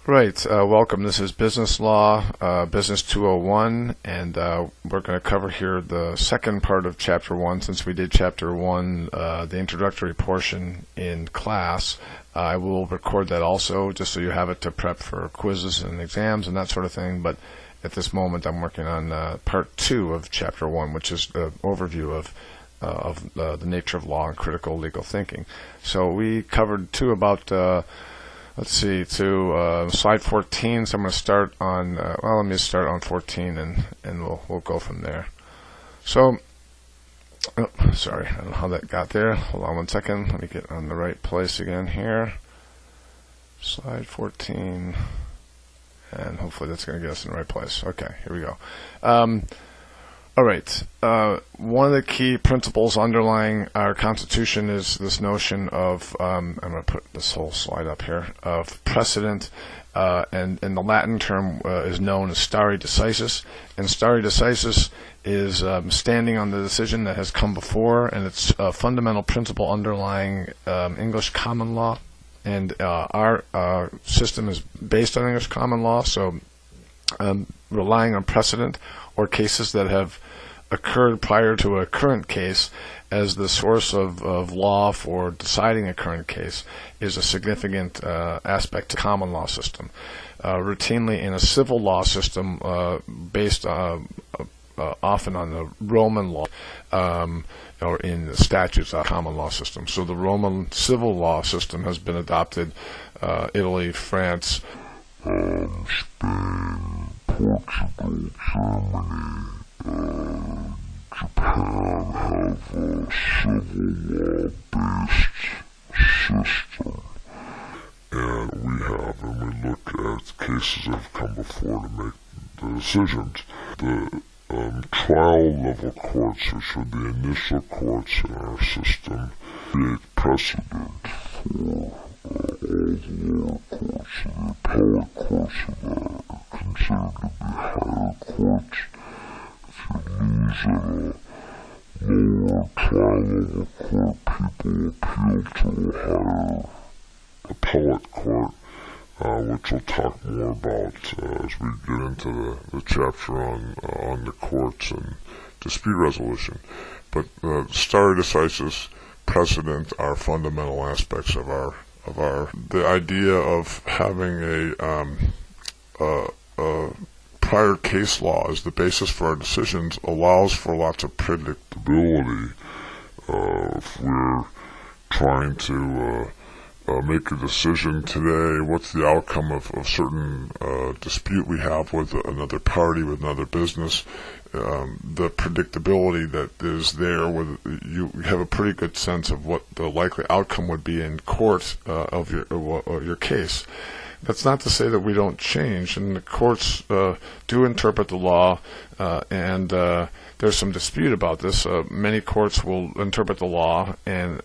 Right, welcome. This is Business Law, Business 201, and we're going to cover here the second part of Chapter 1. Since we did Chapter 1, the introductory portion in class, I will record that also, just so you have it to prep for quizzes and exams and that sort of thing. But at this moment, I'm working on Part 2 of Chapter 1, which is the overview of the nature of law and critical legal thinking. So we covered let's see, to slide 14. So I'm going to start on, let me start on 14 and we'll go from there. So, sorry, I don't know how that got there. Hold on one second. Let me get on the right place again here. Slide 14. And hopefully that's going to get us in the right place. Okay, here we go. All right. One of the key principles underlying our Constitution is this notion of, I'm going to put this whole slide up here, of precedent, and the Latin term is known as stare decisis. And stare decisis is standing on the decision that has come before, and it's a fundamental principle underlying English common law. And our system is based on English common law, so relying on precedent or cases that have occurred prior to a current case as the source of law for deciding a current case is a significant aspect of the common law system. Routinely in a civil law system based often on the Roman law or in the statutes of the common law system. So the Roman civil law system has been adopted. Italy, France, Spain, Portugal, Germany, Japan have a civil law-based system. And we look at cases that have come before to make the decisions. The trial level courts, which are the initial courts in our system, create precedent for all the lower courts, and the appellate courts are considered to be higher courts. If you lose at a lower trial level court, people appeal to a higher appellate court, which we'll talk more about as we get into the chapter on the courts and dispute resolution. But stare decisis, precedent, are fundamental aspects of the idea of having a prior case law as the basis for our decisions allows for lots of predictability. If we're trying to make a decision today, what's the outcome of certain dispute we have with another party, with another business, the predictability that is there, where you have a pretty good sense of what the likely outcome would be in court of your case. That's not to say that we don't change, and the courts do interpret the law, and there's some dispute about this. Many courts will interpret the law and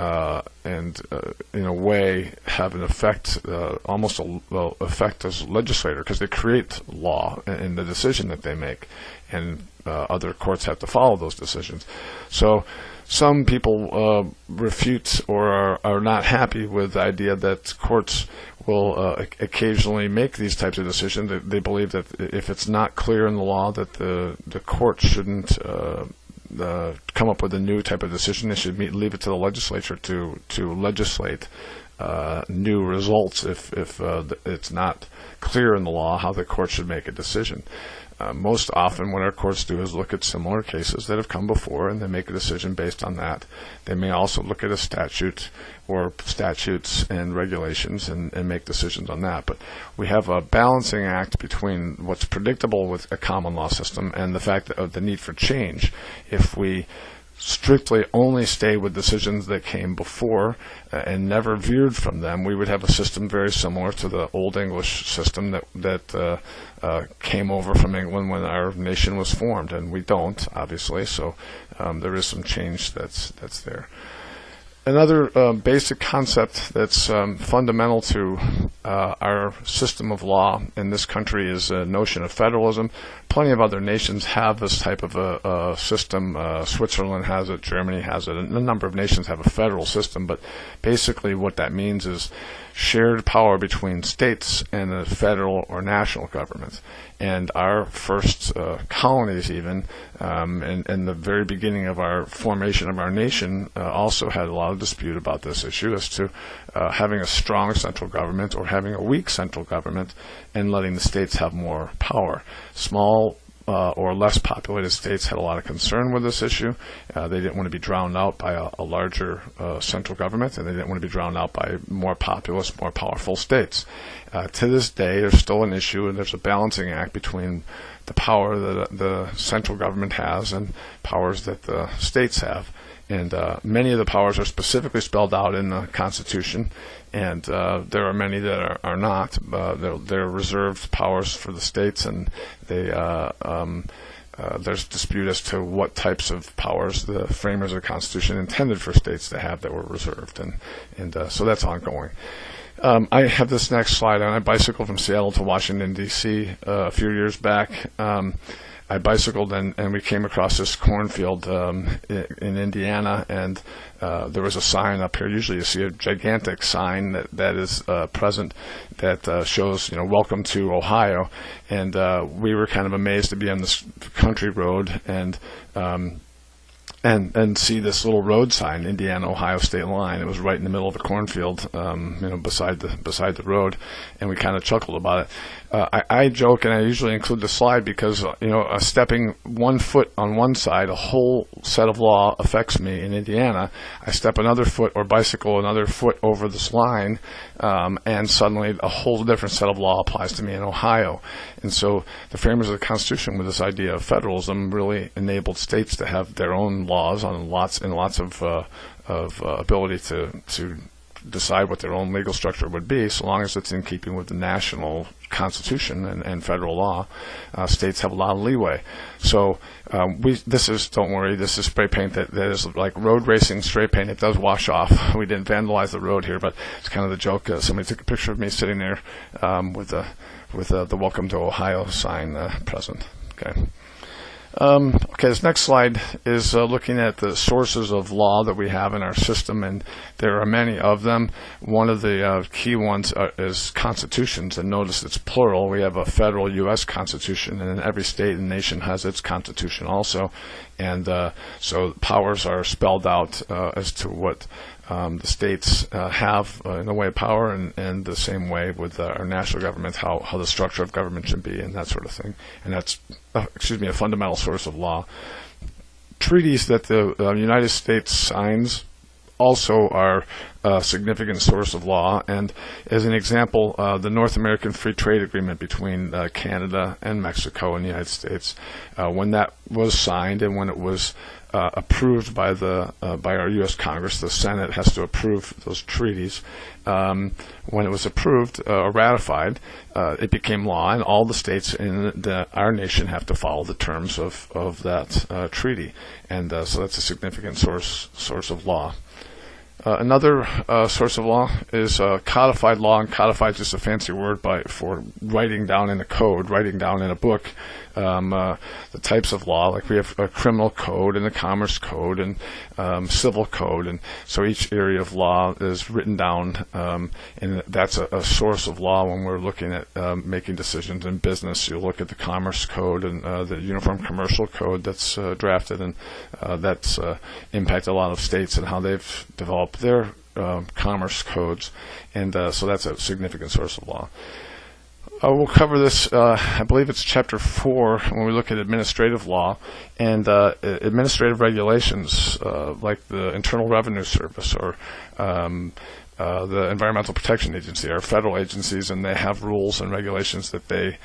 in a way have an effect, almost a effect as a legislator, because they create law in the decision that they make, and other courts have to follow those decisions. So some people refute or are not happy with the idea that courts will occasionally make these types of decisions. They believe that if it's not clear in the law that the court shouldn't come up with a new type of decision, they should leave it to the legislature to legislate new results if it's not clear in the law how the court should make a decision. Most often what our courts do is look at similar cases that have come before, and they make a decision based on that. They may also look at a statute or statutes and regulations and make decisions on that. But we have a balancing act between what's predictable with a common law system and the fact of the need for change. If we strictly only stay with decisions that came before and never veered from them, we would have a system very similar to the Old English system that came over from England when our nation was formed, and we don't, obviously. So there is some change that's there. Another basic concept that's fundamental to our system of law in this country is a notion of federalism. Plenty of other nations have this type of a system. Switzerland has it, Germany has it, and a number of nations have a federal system, but basically what that means is shared power between states and the federal or national government. And our first colonies even, in the very beginning of our formation of our nation, also had a lot of dispute about this issue as to having a strong central government or having a weak central government and letting the states have more power. Small or less populated states had a lot of concern with this issue. They didn't want to be drowned out by a larger central government, and they didn't want to be drowned out by more populous, more powerful states. To this day, there's still an issue, and there's a balancing act between the power that the central government has and powers that the states have. And many of the powers are specifically spelled out in the Constitution, and there are many that are not. They're reserved powers for the states, and there's dispute as to what types of powers the framers of the Constitution intended for states to have that were reserved, and so that's ongoing. I have this next slide on. I bicycled from Seattle to Washington, D.C. A few years back. I bicycled and we came across this cornfield in Indiana, and there was a sign up here. Usually you see a gigantic sign that is present that shows, welcome to Ohio. And we were kind of amazed to be on this country road and see this little road sign, Indiana-Ohio state line. It was right in the middle of a cornfield, beside the road, and we kind of chuckled about it. I joke, and I usually include the slide because stepping 1 foot on one side, a whole set of law affects me in Indiana. I step another foot or bicycle another foot over this line, and suddenly a whole different set of law applies to me in Ohio. And so the framers of the Constitution, with this idea of federalism, really enabled states to have their own laws on lots of ability to decide what their own legal structure would be, so long as it's in keeping with the national Constitution and federal law. States have a lot of leeway. So don't worry, this is spray paint that is like road racing spray paint. It does wash off. We didn't vandalize the road here, but it's kind of the joke. Somebody took a picture of me sitting there with the Welcome to Ohio sign present. Okay, this next slide is looking at the sources of law that we have in our system, and there are many of them. One of the key ones is constitutions, and notice it's plural. We have a federal U.S. Constitution, and every state and nation has its constitution also. And so powers are spelled out as to what the states have in the way of power, and the same way with our national government, how the structure of government should be, and that sort of thing. And that's, a fundamental source of law. Treaties that the United States signs also are a significant source of law. And as an example, the North American Free Trade Agreement between Canada and Mexico and the United States, when that was signed and when it was approved by our U.S. Congress, the Senate has to approve those treaties. When it was approved or ratified, it became law, and all the states in our nation have to follow the terms of that treaty, and so that's a significant source of law. Another source of law is codified law, and codified is just a fancy word for writing down in a code, writing down in a book the types of law. Like we have a criminal code and a commerce code and civil code, and so each area of law is written down, and that's a source of law when we're looking at making decisions in business. You look at the commerce code and the Uniform Commercial Code that's drafted, and that's impacted a lot of states and how they've developed their commerce codes, and so that's a significant source of law. We'll cover this, I believe it's Chapter 4, when we look at administrative law and administrative regulations, like the Internal Revenue Service or the Environmental Protection Agency are federal agencies, and they have rules and regulations that they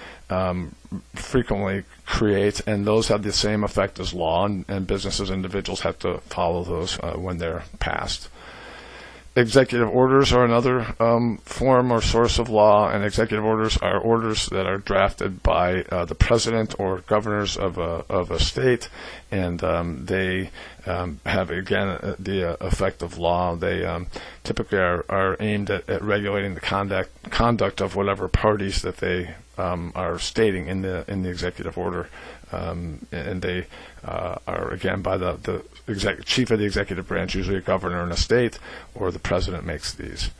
frequently create, and those have the same effect as law, and businesses and individuals have to follow those when they're passed. Executive orders are another form or source of law, and executive orders are orders that are drafted by the president or governors of a state, and they have, again, the effect of law. They typically are aimed at regulating the conduct of whatever parties that they are stating in the executive order, and they are, again, by the chief of the executive branch, usually a governor in a state, or the president makes these.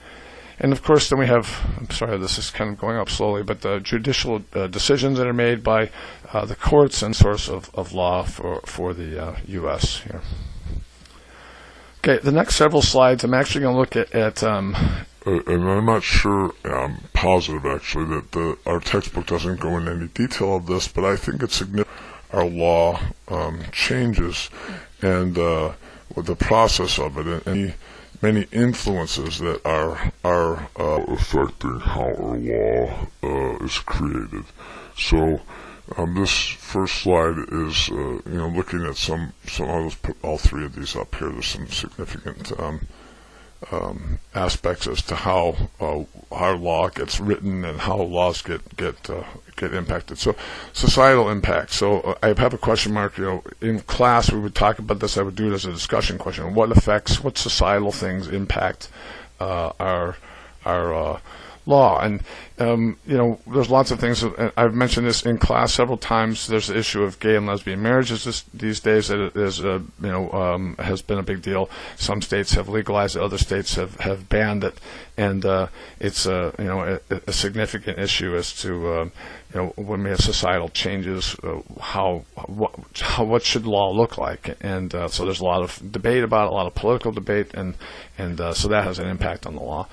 And of course, then we have, I'm sorry, this is kind of going up slowly, but the judicial decisions that are made by the courts and source of law for the U.S. here. Okay, the next several slides, I'm actually going to look at and I'm not sure, I'm positive actually, that our textbook doesn't go into any detail of this, but I think it's significant. Our law changes, and with the process of it, and many influences that are affecting how our law is created. So this first slide is looking at some. I'll just put all three of these up here. There's some significant aspects as to how our law gets written and how laws get impacted. So societal impact. So I have a question mark. In class we would talk about this. I would do it as a discussion question. What societal things impact our law? And there's lots of things. I've mentioned this in class several times. There's the issue of gay and lesbian marriages these days that has been a big deal. Some states have legalized it, other states have banned it, and it's a significant issue as to when we have societal changes, what should law look like? And so there's a lot of debate about it, a lot of political debate, and so that has an impact on the law.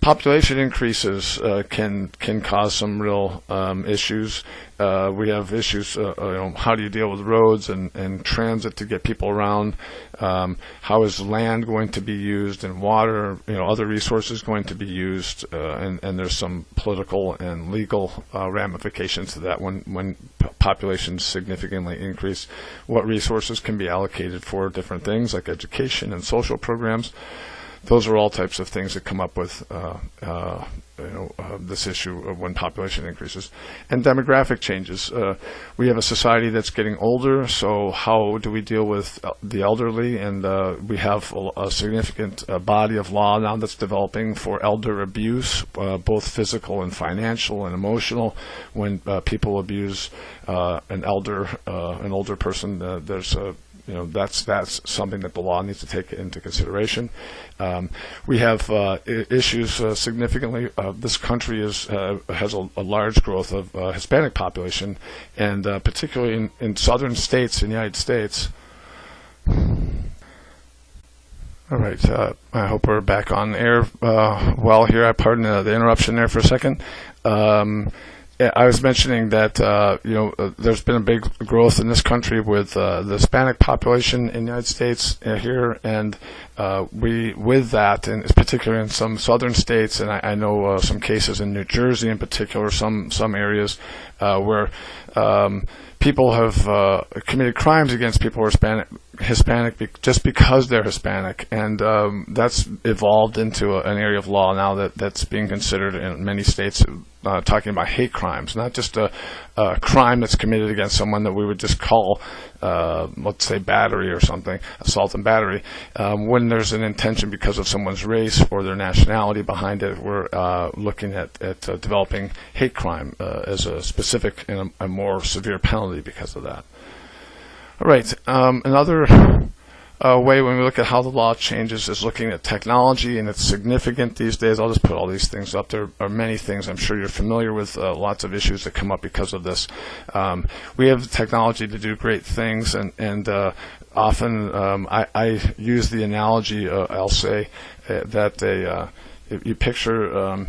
Population increases can cause some real issues. We have issues, how do you deal with roads and transit to get people around? How is land going to be used, and water, other resources going to be used? And there's some political and legal ramifications to that when populations significantly increase. What resources can be allocated for different things like education and social programs? Those are all types of things that come up with this issue of when population increases. And demographic changes. We have a society that's getting older, so how do we deal with the elderly? And we have a significant body of law now that's developing for elder abuse, both physical and financial and emotional. When people abuse an older person, there's a that's something that the law needs to take into consideration. We have issues significantly. This country has a large growth of Hispanic population, and particularly in southern states in the United States. All right, I hope we're back on air well here. I pardon the interruption there for a second. I was mentioning that there's been a big growth in this country with the Hispanic population in the United States here, and with that, and particularly in some southern states, and I know some cases in New Jersey in particular, some areas where people have committed crimes against people who are Hispanic just because they're Hispanic, and that's evolved into an area of law now that's being considered in many states, talking about hate crimes, not just a crime that's committed against someone that we would just call, let's say, battery or something, assault and battery. When there's an intention because of someone's race or their nationality behind it, we're looking at developing hate crime as a specific and a more severe penalty because of that. All right, another way when we look at how the law changes is looking at technology, and it's significant these days. I'll just put all these things up. There are many things. I'm sure you're familiar with lots of issues that come up because of this. We have the technology to do great things, and often I use the analogy, I'll say, that if you picture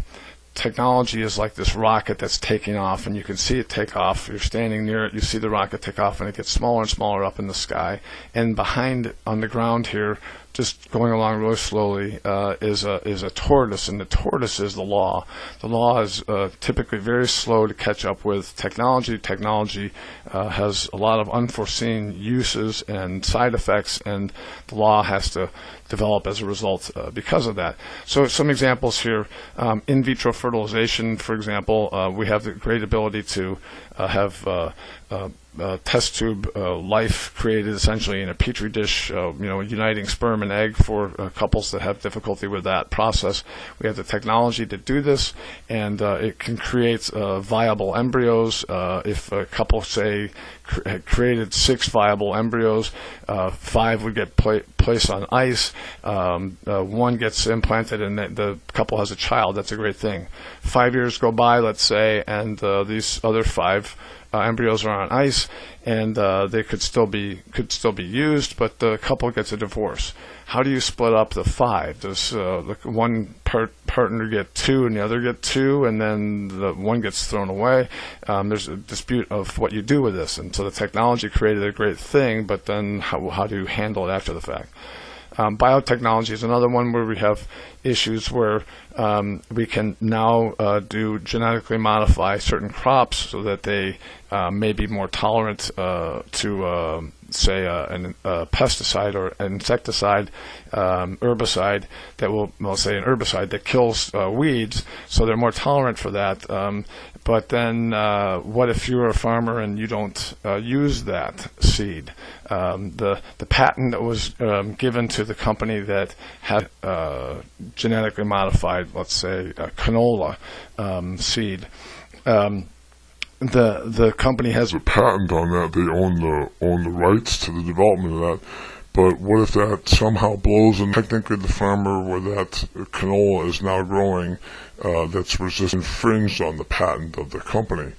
technology is like this rocket that's taking off, and you can see it take off. You're standing near it, you see the rocket take off, and it gets smaller and smaller up in the sky. And behind, on the ground here, just going along really slowly is a tortoise, and the tortoise is the law. The law is typically very slow to catch up with technology. Technology has a lot of unforeseen uses and side effects, and the law has to develop as a result because of that. So some examples here, in vitro fertilization, for example, we have the great ability to have test tube life created essentially in a petri dish, uniting sperm and egg for couples that have difficulty with that process. We have the technology to do this, and it can create viable embryos. If a couple, say, had created 6 viable embryos, 5 would get placed on ice, 1 gets implanted, and the couple has a child. That's a great thing. 5 years go by, let's say, and these other 5 embryos are on ice, and they could still be used, but the couple gets a divorce. How do you split up the 5? Does one partner get 2 and the other get 2, and then the one gets thrown away? There's a dispute of what you do with this, and so the technology created a great thing, but then how do you handle it after the fact? Biotechnology is another one where we have issues where we can now do genetically modify certain crops so that they may be more tolerant to, say, a pesticide or an insecticide, herbicide that say an herbicide that kills weeds, so they're more tolerant for that. But then what if you're a farmer and you don't use that seed? The patent that was given to the company that had genetically modified, let's say, canola seed, the company has a patent on that. They own the rights to the development of that. But what if that somehow blows, and technically the farmer where that canola is now growing that's resistant infringed on the patent of the company?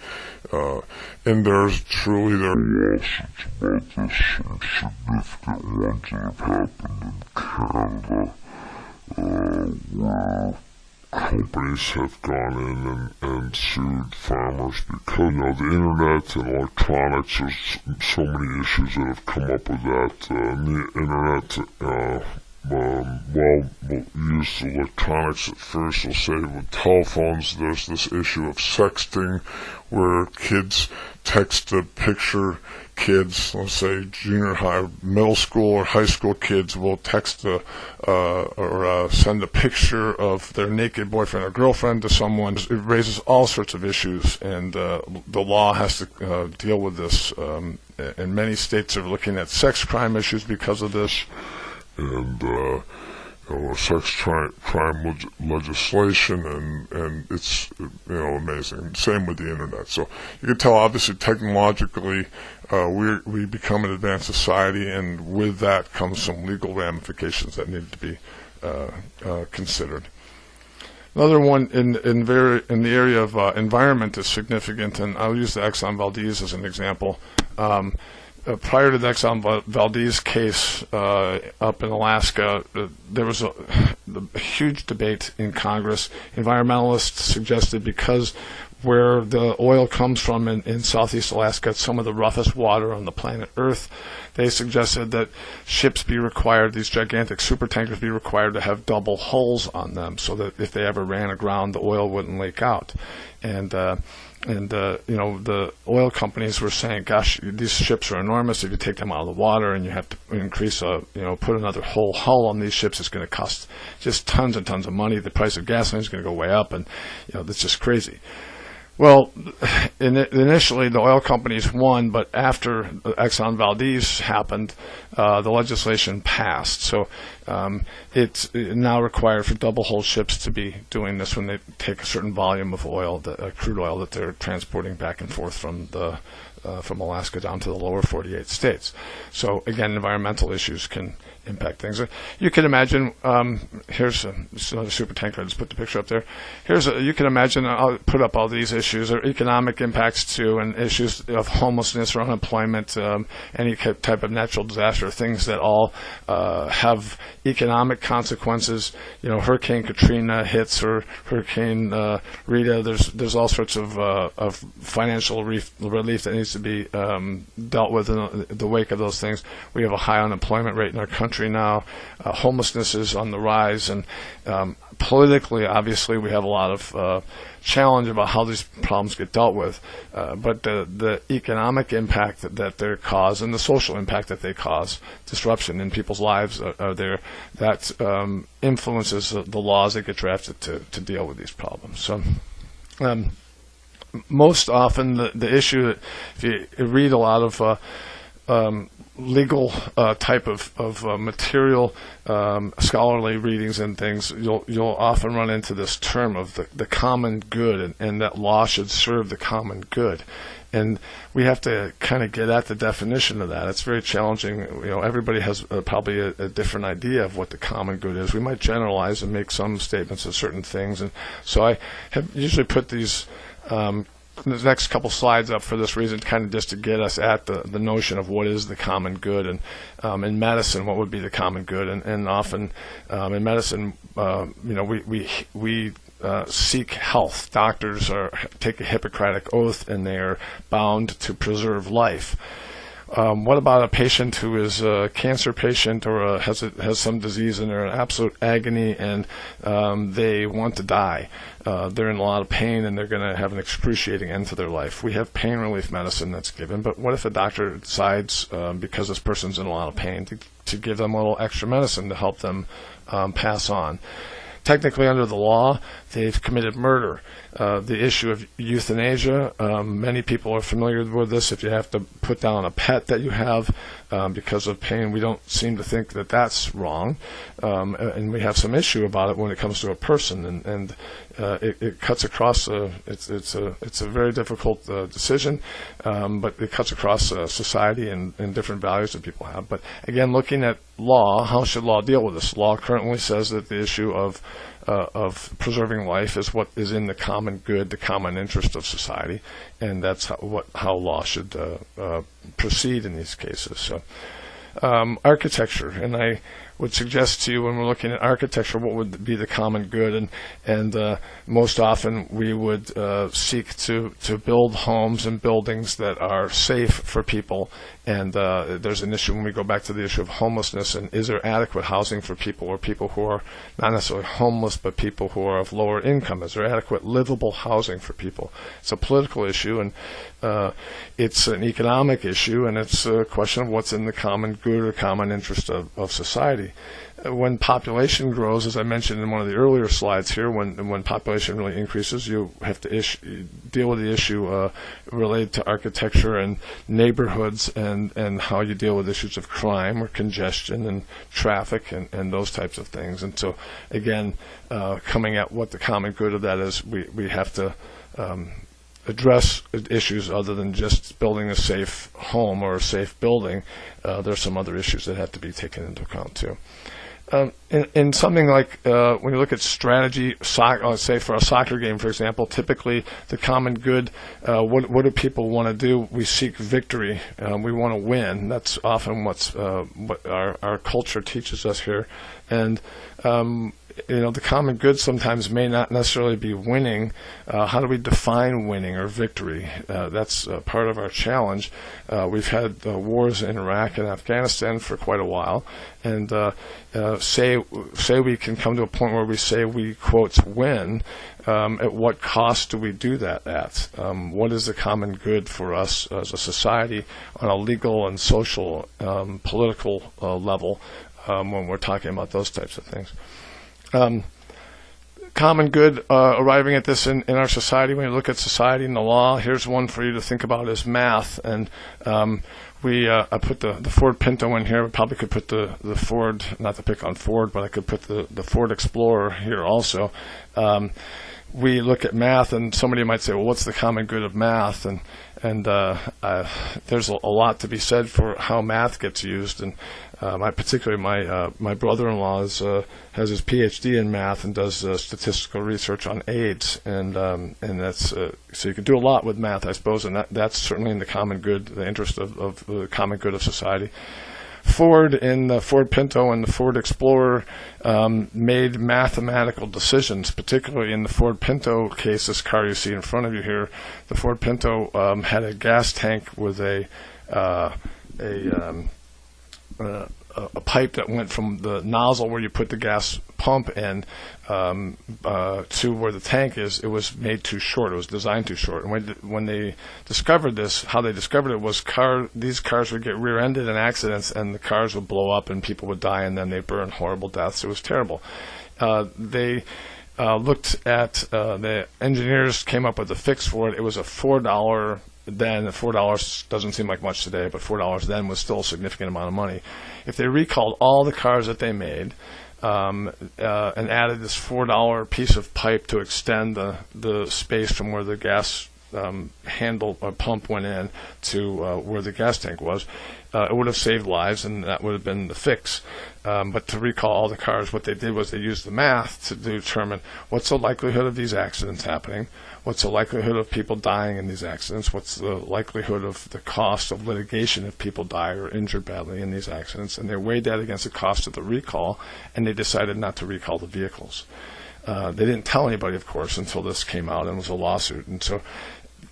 And there's truly lawsuits about this, some significant ones that have happened in Canada, where companies have gone in and sued farmers because, the internet and electronics, there's so many issues that have come up with that. The internet, we'll use electronics at first. We'll say with telephones, there's this issue of sexting, where kids text a picture. Kids, let's say junior high, middle school, or high school kids will text or send a picture of their naked boyfriend or girlfriend to someone. It raises all sorts of issues, and the law has to deal with this. And many states are looking at sex crime issues because of this. And sex crime legislation, and it's amazing. Same with the internet. So you can tell, obviously, technologically, we become an advanced society, and with that comes some legal ramifications that need to be considered. Another one in the area of environment is significant, and I'll use the Exxon Valdez as an example. Prior to the Exxon Valdez case up in Alaska, there was a huge debate in Congress. Environmentalists suggested, because where the oil comes from in southeast Alaska, it's some of the roughest water on the planet Earth. They suggested that ships be required, these gigantic supertankers be required to have double hulls on them, so that if they ever ran aground, the oil wouldn't leak out. And the oil companies were saying, gosh, these ships are enormous. If you take them out of the water and you have to increase, put another whole hull on these ships, it's going to cost just tons and tons of money. The price of gasoline is going to go way up, and that's just crazy. Well, initially the oil companies won, but after Exxon Valdez happened, the legislation passed. So it's now required for double-hull ships to be doing this when they take a certain volume of oil, crude oil, that they're transporting back and forth from Alaska down to the lower 48 states. So again, environmental issues can impact things. You can imagine, here's another super tanker. I just put the picture up there. You can imagine, I'll put up all these issues. issues are economic impacts too, and issues of homelessness or unemployment, any type of natural disaster, things that all have economic consequences. Hurricane Katrina hits, or Hurricane Rita. There's all sorts of financial relief that needs to be dealt with in the wake of those things. We have a high unemployment rate in our country now. Homelessness is on the rise, and politically, obviously, we have a lot of challenge about how these problems get dealt with. But the economic impact that they cause and the social impact that they cause, disruption in people's lives are there, that influences the laws that get drafted to deal with these problems. So most often the issue, if you read a lot of legal type of material, scholarly readings and things, you'll often run into this term of the common good, and that law should serve the common good. And we have to kind of get at the definition of that. It's very challenging. Everybody has probably a different idea of what the common good is. We might generalize and make some statements of certain things. And so I have usually put these the next couple slides up for this reason, kind of just to get us at the notion of what is the common good, and in medicine, what would be the common good. And often in medicine, we seek health. Doctors take a Hippocratic oath, and they are bound to preserve life. What about a patient who is a cancer patient, or has some disease and they're in absolute agony, and they want to die? They're in a lot of pain, and they're going to have an excruciating end to their life. We have pain relief medicine that's given, but what if a doctor decides, because this person's in a lot of pain, to give them a little extra medicine to help them pass on? Technically, under the law, they've committed murder. The issue of euthanasia, many people are familiar with this. If you have to put down a pet that you have because of pain, we don't seem to think that that's wrong. And we have some issue about it when it comes to a person. And it cuts across, it's a very difficult decision, but it cuts across society and different values that people have. But again, looking at law, how should law deal with this? Law currently says that the issue of preserving life is what is in the common good, the common interest of society, and that's how law should proceed in these cases. So, architecture, and I would suggest to you, when we're looking at architecture, what would be the common good, and most often we would seek to build homes and buildings that are safe for people. And there's an issue when we go back to the issue of homelessness, and is there adequate housing for people, or people who are not necessarily homeless, but people who are of lower income? Is there adequate livable housing for people? It's a political issue, and it's an economic issue, and it's a question of what's in the common good or common interest of society. When population grows, as I mentioned in one of the earlier slides here, when population really increases, you have to deal with the issue related to architecture and neighborhoods, and how you deal with issues of crime or congestion and traffic and those types of things. And so, again, coming at what the common good of that is, we have to address issues other than just building a safe home or a safe building. There's some other issues that have to be taken into account too. In something like when you look at strategy, say for a soccer game, for example, typically the common good, what do people want to do? We seek victory. We want to win. That's often what our culture teaches us here. And the common good sometimes may not necessarily be winning. How do we define winning or victory? That's part of our challenge. We've had wars in Iraq and Afghanistan for quite a while, and say we can come to a point where we say we, quotes, win. At what cost do we do that at? What is the common good for us as a society on a legal and social, political level when we're talking about those types of things? Common good, arriving at this in our society. When you look at society and the law, here's one for you to think about, is math. And I put the Ford Pinto in here. We probably could put the Ford, not to pick on Ford, but I could put the Ford Explorer here also. we look at math, and somebody might say, well, what's the common good of math? And there's a lot to be said for how math gets used. And particularly my brother-in-law has his PhD in math and does statistical research on AIDS, and that's so you can do a lot with math, I suppose, and that's certainly in the common good, the interest of the common good of society. Ford in the Ford Pinto and the Ford Explorer made mathematical decisions, particularly in the Ford Pinto case, this car you see in front of you here. The Ford Pinto had a gas tank with a pipe that went from the nozzle where you put the gas pump in to where the tank is. It was made too short. It was designed too short. And when they discovered this, how they discovered it was these cars would get rear-ended in accidents, and the cars would blow up, and people would die, and then they burn horrible deaths. It was terrible. They looked at the engineers came up with a fix for it. It was a $4. Then $4 doesn't seem like much today, but $4 then was still a significant amount of money. If they recalled all the cars that they made and added this $4 piece of pipe to extend the space from where the gas handle or pump went in to where the gas tank was, it would have saved lives, and that would have been the fix. But to recall all the cars, what they did was they used the math to determine what's the likelihood of these accidents happening, what's the likelihood of people dying in these accidents, what's the likelihood of the cost of litigation if people die or injured badly in these accidents, and they weighed that against the cost of the recall, and they decided not to recall the vehicles. They didn't tell anybody, of course, until this came out and was a lawsuit. And so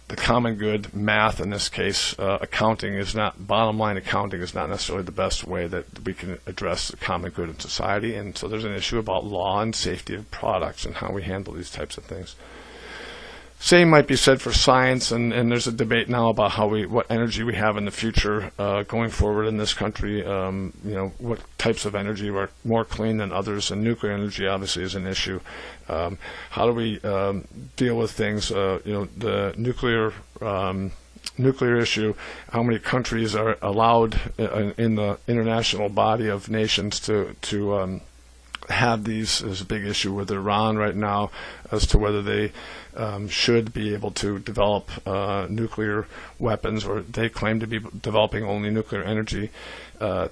the common good, math in this case, accounting is not, bottom line accounting is not necessarily the best way that we can address the common good in society. And so there's an issue about law and safety of products and how we handle these types of things. Same might be said for science, and there's a debate now about what energy we have in the future going forward in this country. What types of energy are more clean than others, and nuclear energy obviously is an issue. How do we deal with things? The nuclear issue. How many countries are allowed in the international body of nations to have these? There's a big issue with Iran right now as to whether they should be able to develop nuclear weapons, or they claim to be developing only nuclear energy.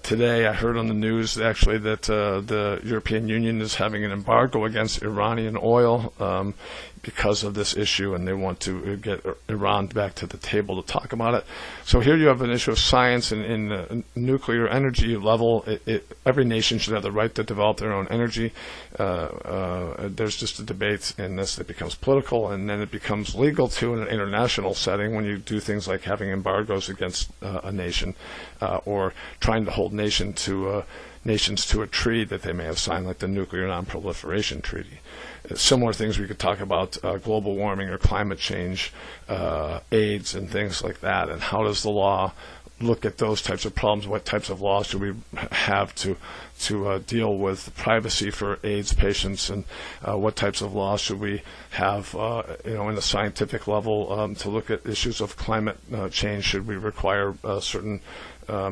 Today I heard on the news actually that the European Union is having an embargo against Iranian oil because of this issue, and they want to get Iran back to the table to talk about it. So here you have an issue of science, and in the nuclear energy level, every nation should have the right to develop their own energy. There's just a debate in this that becomes political, and then it becomes legal too in an international setting when you do things like having embargoes against a nation or trying to hold nations to a treaty that they may have signed, like the Nuclear Non-Proliferation Treaty. Similar things we could talk about, global warming or climate change, AIDS and things like that, and how does the law look at those types of problems? What types of laws do we have to deal with privacy for AIDS patients, and what types of laws should we have in the scientific level to look at issues of climate change? Should we require certain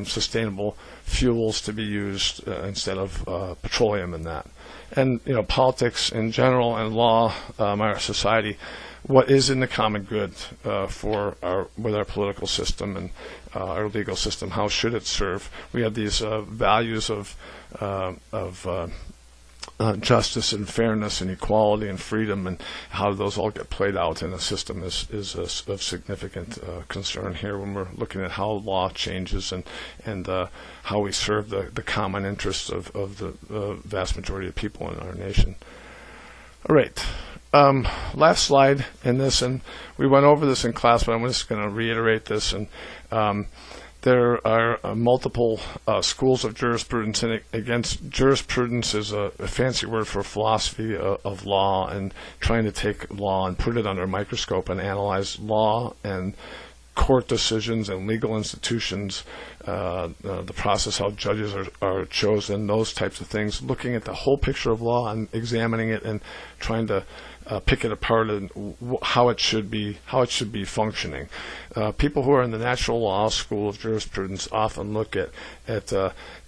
sustainable fuels to be used instead of petroleum in that? And politics in general and law, our society, what is in the common good with our political system and our legal system? How should it serve? We have these values of justice and fairness and equality and freedom, and how do those all get played out in a system is of significant concern here when we're looking at how law changes and how we serve the common interests of the vast majority of people in our nation. All right. Last slide in this, and we went over this in class, but I'm just going to reiterate this. And there are multiple schools of jurisprudence, and against jurisprudence is a fancy word for philosophy of law, and trying to take law and put it under a microscope and analyze law and court decisions and legal institutions, the process how judges are chosen, those types of things, looking at the whole picture of law and examining it and trying to pick it apart and how it should be functioning. People who are in the natural law school of jurisprudence often look at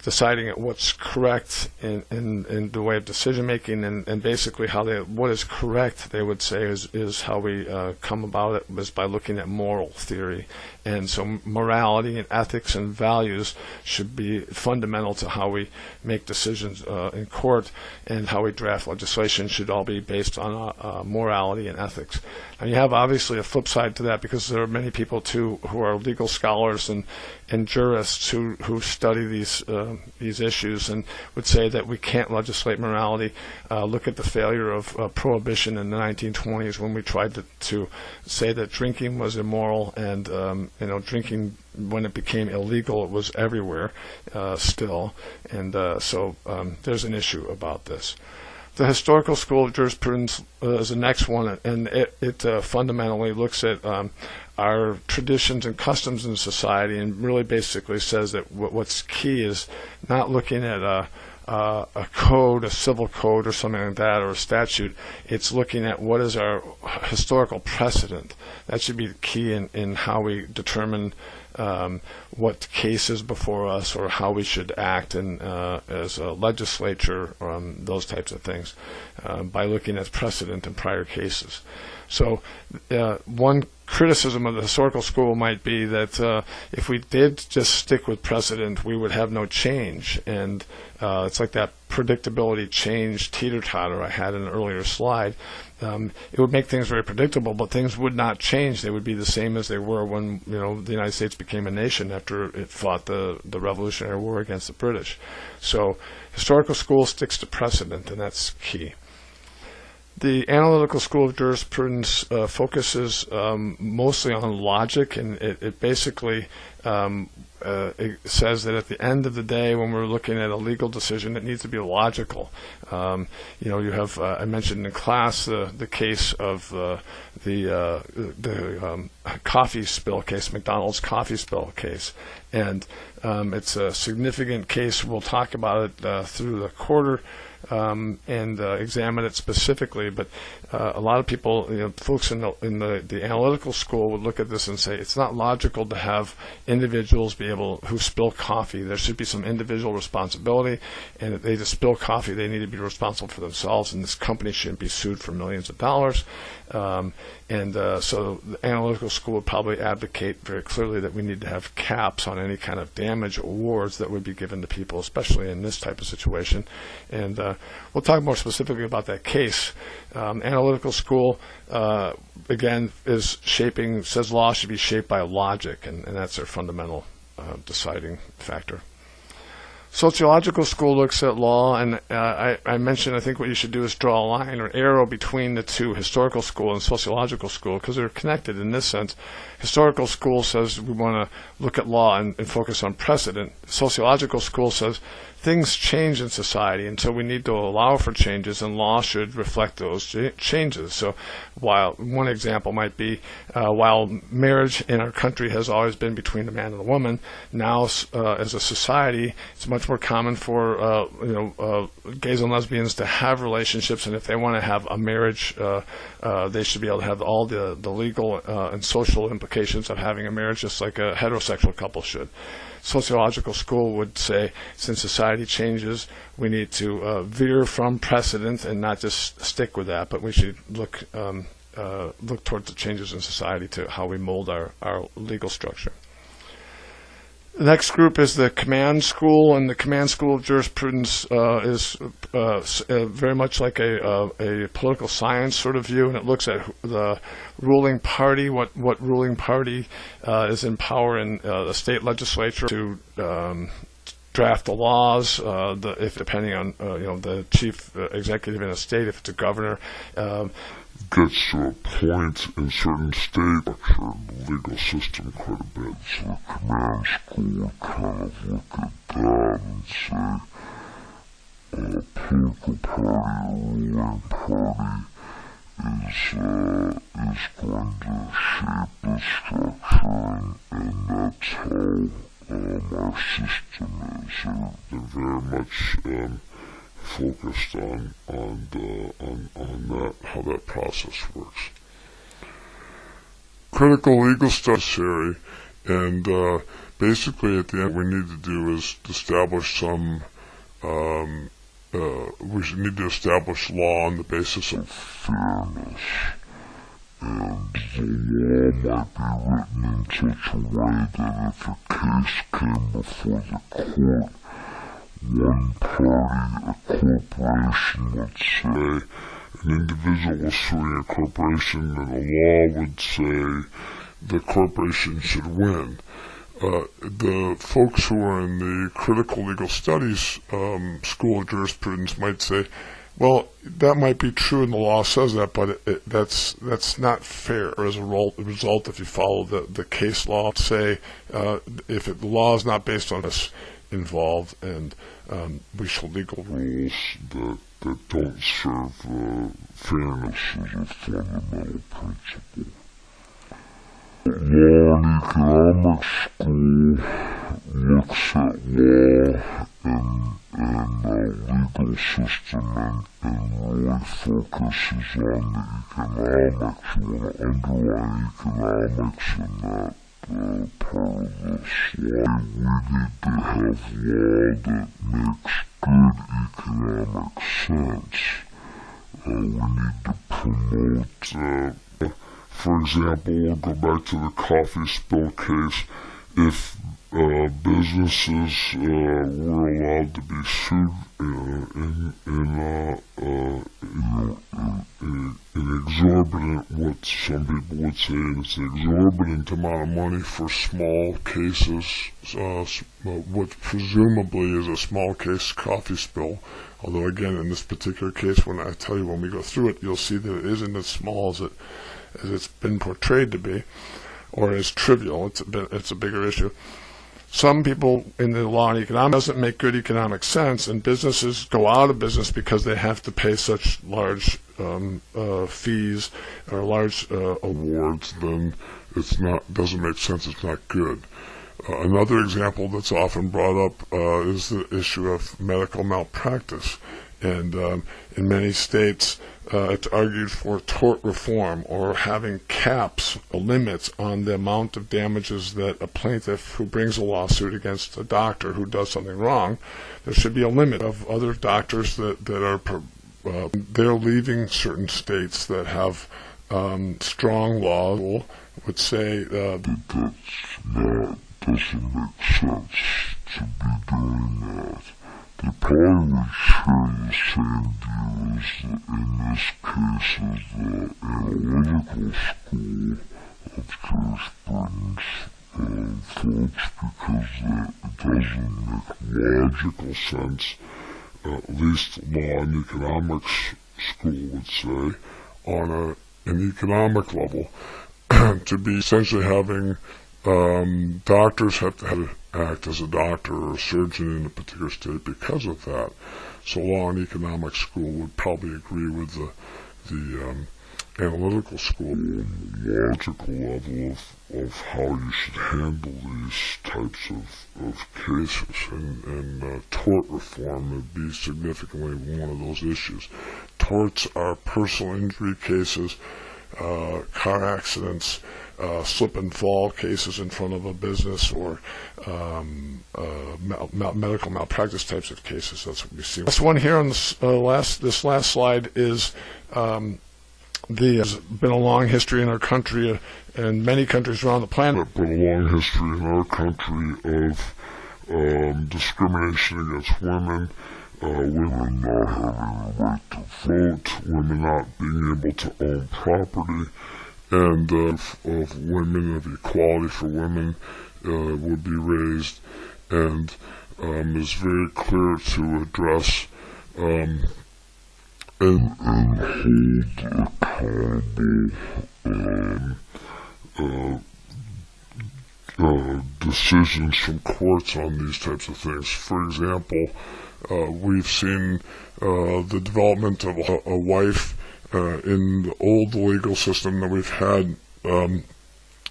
deciding what's correct in the way of decision making, and basically what is correct, they would say, is how we come about it is by looking at moral theory. And so morality and ethics and values should be fundamental to how we make decisions in court, and how we draft legislation should all be based on morality and ethics. And you have obviously a flip side to that, because there are many people too who are legal scholars and jurists who study these issues and would say that we can't legislate morality. Look at the failure of prohibition in the 1920s, when we tried to say that drinking was immoral, and drinking, when it became illegal, it was everywhere still, and so there's an issue about this. The historical school of jurisprudence is the next one, and it fundamentally looks at our traditions and customs in society, and really basically says that what's key is not looking at a code, a civil code or something like that, or a statute. It's looking at what is our historical precedent. That should be the key in how we determine what case is before us, or how we should act as a legislature, those types of things, by looking at precedent in prior cases. So one criticism of the historical school might be that if we did just stick with precedent, we would have no change. And it's like that predictability change teeter-totter I had in an earlier slide. It would make things very predictable, but things would not change. They would be the same as they were when the United States became a nation after it fought the Revolutionary War against the British. So historical school sticks to precedent, and that's key. The analytical school of jurisprudence focuses mostly on logic, and it basically it says that at the end of the day, when we're looking at a legal decision, it needs to be logical. You have I mentioned in class the case of the coffee spill case, McDonald's coffee spill case, and it's a significant case. We'll talk about it through the quarter. And examine it specifically, but a lot of people, folks in the analytical school would look at this and say it's not logical to have individuals who spill coffee. There should be some individual responsibility, and if they just spill coffee, they need to be responsible for themselves, and this company shouldn't be sued for millions of dollars. So the analytical school would probably advocate very clearly that we need to have caps on any kind of damage awards that would be given to people, especially in this type of situation. And we'll talk more specifically about that case. Analytical school, again, says law should be shaped by logic, and that's their fundamental deciding factor. Sociological school looks at law, and I mentioned I think what you should do is draw a line or arrow between the two, historical school and sociological school, because they're connected in this sense. Historical school says we want to look at law and focus on precedent. Sociological school says things change in society, and so we need to allow for changes, and law should reflect those changes. So while one example might be, while marriage in our country has always been between a man and a woman, now as a society, it's much more common for gays and lesbians to have relationships, and if they want to have a marriage, they should be able to have all the legal and social implications of having a marriage, just like a heterosexual couple should. Sociological school would say, since society changes, we need to veer from precedent and not just stick with that, but we should look towards the changes in society to how we mold our legal structure. The next group is the command school, and the command school of jurisprudence is very much like a political science sort of view, and it looks at the ruling party, what ruling party is in power in the state legislature to draft the laws, if depending on the chief executive in a state, if it's a governor. Gets to a point in certain state structure the legal system quite a bit. So the command school kind of look at that and say a political party or ruling party is going to shape the structure, and that's how our system is. They're very much focused on that, how that process works. Critical legal study, and basically at the end, what we need to do is establish some. We should need to establish law on the basis of fairness, and the law might be written in such a way that if a case came before the court, one party, a corporation, let's say, an individual was suing a corporation, and the law would say the corporation should win. The folks who are in the critical legal studies school of jurisprudence might say, well, that might be true and the law says that, but that's not fair as a result if you follow the case law. Say, if the law is not based on us involved, and we shall legal rules that don't serve fairness as a fundamental principle. Law and Economics School looks at law and the legal system and really focuses on the economics, or the underlying economics in that part of this. Why we need to have law that makes good economic sense. We need to promote for example, we'll go back to the coffee spill case. If businesses were allowed to be sued in exorbitant, what some people would say is an exorbitant amount of money for small cases, what presumably is a small case coffee spill. Although again, in this particular case, when I tell you when we go through it, you'll see that it isn't as small as it's been portrayed to be, or as trivial. It's a bigger issue. Some people in the law and economics doesn't make good economic sense, and businesses go out of business because they have to pay such large fees or large awards. Then doesn't make sense. It's not good. Another example that's often brought up is the issue of medical malpractice, and in many states it's argued for tort reform, or having caps, limits on the amount of damages that a plaintiff who brings a lawsuit against a doctor who does something wrong. There should be a limit of other doctors that are they're leaving certain states that have strong law would say that doesn't make sense to be doing that. They probably would share the same view as in this case as the analytical school of jurisprudence folks, because it doesn't make logical sense, at least law and economics school would say, on an economic level, to be essentially having doctors have to act as a doctor or a surgeon in a particular state because of that. So law and economics school would probably agree with the analytical school on the logical level of how you should handle these types of cases, and tort reform would be significantly one of those issues. Torts are personal injury cases, car accidents, slip and fall cases in front of a business, or medical malpractice types of cases. That's what we see. This one here on this last slide is there's been a long history in our country and many countries around the planet. There's been a long history in our country of discrimination against women. Women not having the right to vote, women not being able to own property, and of women, of equality for women would be raised, and is very clear to address and hold accountable decisions from courts on these types of things. For example, we've seen the development of a wife in the old legal system that we've had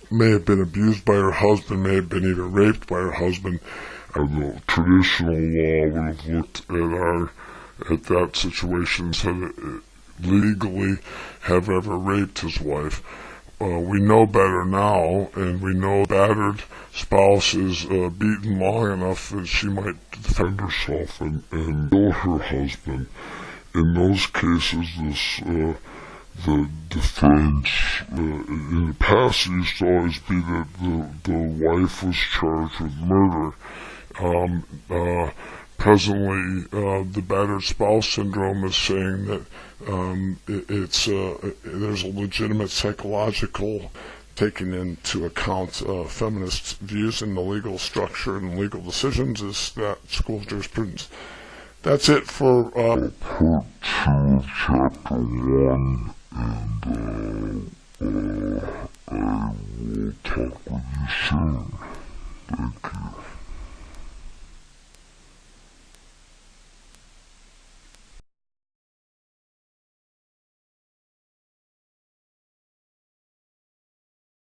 may have been abused by her husband, may have been even raped by her husband. The traditional law would have looked at our at that situation said legally have ever raped his wife. We know better now, and we know battered spouse is beaten long enough that she might defend herself and kill her husband. In those cases, the defense, in the past, it used to always be that the wife was charged with murder. Presently, the battered spouse syndrome is saying that there's a legitimate psychological, taking into account feminist views in the legal structure and legal decisions, is that school of jurisprudence. That's it for part 2 of chapter 1, and I will talk with you soon. Thank you.